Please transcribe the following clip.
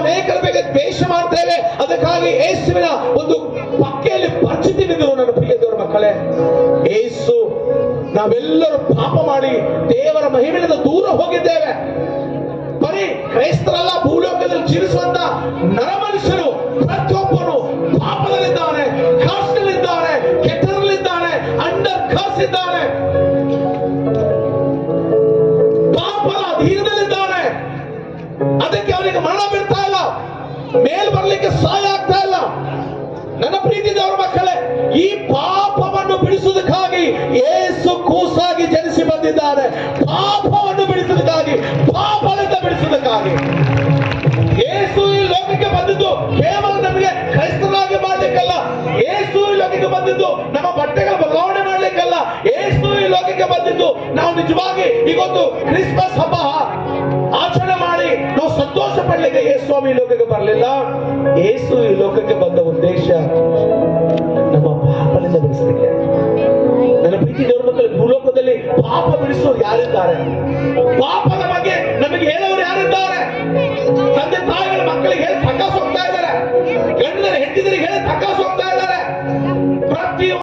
ಅನೇಕರ ಬಗ್ಗೆ ದ್ವೇಷ ಮಾಡ್ತೇವೆ, ಅದಕ್ಕಾಗಿ ಯೇಸುವಿನ ಒಂದು ಪಕ್ಕೆಯಲ್ಲಿ ಬರ್ಚಿದ್ದೀವಿ. ನನ್ನ ಪ್ರಿಯ ದೇವರ ಮಕ್ಕಳೇ, ಯೇಸು ನಾವೆಲ್ಲರೂ ಪಾಪ ಮಾಡಿ ದೇವರ ಮಹಿಮೆಯಿಂದ ದೂರ ಹೋಗಿದ್ದೇವೆ. ಬರೀ ಕ್ರೈಸ್ತರಲ್ಲ, ಭೂಲೋಕದಲ್ಲಿ ಜೀವಿಸುವಂತ ನರಮನುಷ್ಯರು ಪ್ರತಿಯೊಬ್ಬನು ಪಾಪದಲ್ಲಿದ್ದಾನೆ, ಕಾಸ್ಟಲ್ಲಿದ್ದಾನೆ, ಕೆಟ್ಟದಲ್ಲಿದ್ದಾನೆ, ಅಂಡರ್ ಕಾಸ್ ಇದ್ದಾನೆ, ಪಾಪದ ಅಧೀನದಲ್ಲಿದ್ದಾನೆ. ಅದಕ್ಕೆ ಅವನಿಗೆ ಮರಣ ಬಿಡ್ತಾ ಇಲ್ಲ, ಮೇಲ್ ಬರ್ಲಿಕ್ಕೆ ಸಹಾಯ ಆಗ್ತಾ ಇಲ್ಲ. ನನ್ನ ಪ್ರೀತಿ ದೇವರ ಮಕ್ಕಳೇ, ಈ ಪಾಪವನ್ನು ಬಿಡಿಸುವುದಕ್ಕಾಗಿ ಯೇಸು ಕೂಸಾಗಿ ಜನಿಸಿ ಬಂದಿದ್ದಾರೆ. ಪಾಪವನ್ನು ಬಿಡಿಸುವುದಕ್ಕಾಗಿ, ಪಾಪದಿಂದ ಬಿಡಿಸುವುದಕ್ಕಾಗಿ ಯೇಸು ಈ ಲೋಕಕ್ಕೆ ಬಂದಿದ್ದು ಕೇವಲ ನಮಗೆ ಕ್ರೈಸ್ತರಾಗಿ ಮಾಡ್ಲಿಕ್ಕಲ್ಲ. ಯೇಸು ಈ ಲೋಕಕ್ಕೆ ಬಂದಿದ್ದು ನಮ್ಮ ಬಟ್ಟೆಗಳ ಬದಲಾವಣೆ ಮಾಡ್ಲಿಕ್ಕಲ್ಲ. ಯೇಸು ಈ ಲೋಕಕ್ಕೆ ಬಂದಿದ್ದು ನಾವು ನಿಜವಾಗಿ ಈಗೊಂದು ಕ್ರಿಸ್ಮಸ್ ಹಬ್ಬ ಆಚರಣೆ ಮಾಡಿ ನಾವು ಸಂತೋಷ ಪಡ್ಲಿಕ್ಕೆ ಯೇಸು ಸ್ವಾಮಿ ಈ ಲೋಕಕ್ಕೆ ಬರಲಿಲ್ಲ. ಯೇಸು ಈ ಲೋಕಕ್ಕೆ ಬಂದ ಉದ್ದೇಶ ನಮ್ಮ ಪಾಪದಿಂದ ಬಿಡಿಸಲಿಕ್ಕೆ. ನನ್ನ ಪ್ರೀತಿ ದೇವರ ಮಕ್ಕಳು, ಭೂಲೋಕದಲ್ಲಿ ಪಾಪ ಬಿಡಿಸುವವರು ಯಾರಿದ್ದಾರೆ? ಪಾಪದ ಬಗ್ಗೆ ನಮಗೆ ಹೇಳೋರು ಯಾರಿದ್ದಾರೆ? ತಂದೆ ತಾಯಿಗಳ ಮಕ್ಕಳಿಗೆ ಹೇಳಿ ತಕ್ಕಾಸ್ ಹೋಗ್ತಾ ಇದ್ದಾರೆ, ಗಂಡನ ಹೆಂಡತಿಯರಿಗೆ ಹೇಳಿ ತಕ್ಕಾಸ್ ಹೋಗ್ತಾ ಇದ್ದಾರೆ.